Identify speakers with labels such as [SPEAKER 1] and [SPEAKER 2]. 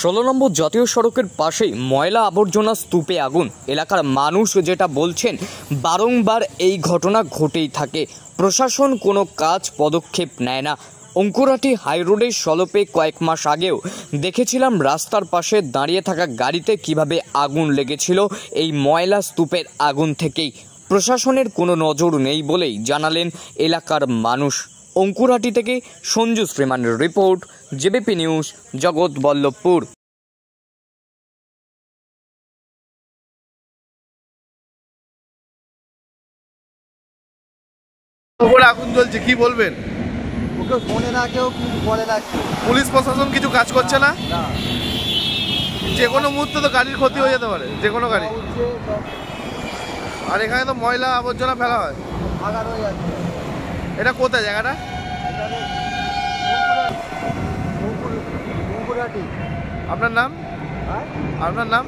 [SPEAKER 1] 16 নম্বর জাতীয় সড়কের পাশেই ময়লা আবর্জনা স্তূপে আগুন। এলাকার মানুষ যেটা বলছেন, বারংবার এই ঘটনা ঘটেই থাকে। প্রশাসন কোনো পদক্ষেপ নেয় না। অঙ্কুরাটি হাইরোডের সলপে কয়েক মাস আগেও দেখেছিলাম রাস্তার পাশে দাঁড়িয়ে থাকা গাড়িতে কিভাবে আগুন লেগেছিল এই ময়লা স্তূপের আগুন থেকেই। প্রশাসনের কোনো নজর নেই বলেই জানালেন এলাকার মানুষ। অঙ্কুরাটি থেকে সঞ্জু শ্রীমানের রিপোর্ট, জেবিপি নিউজ, জগৎবল্লভপুর।
[SPEAKER 2] আগুন জ্বলছে, কি বলবেন?
[SPEAKER 3] ওকে ফোনে না, কেউ বলে না।
[SPEAKER 2] পুলিশ প্রশাসন কিছু কাজ করছে না? যে কোনো মুহূর্তে তো গাড়ির ক্ষতি হয়ে যেতে পারে, যে কোনো গাড়ি। আর এখানে তো ময়লা আবর্জনা ফেলা হয়, এটা কোথায় জায়গাটা? আপনার নাম? আপনার নাম?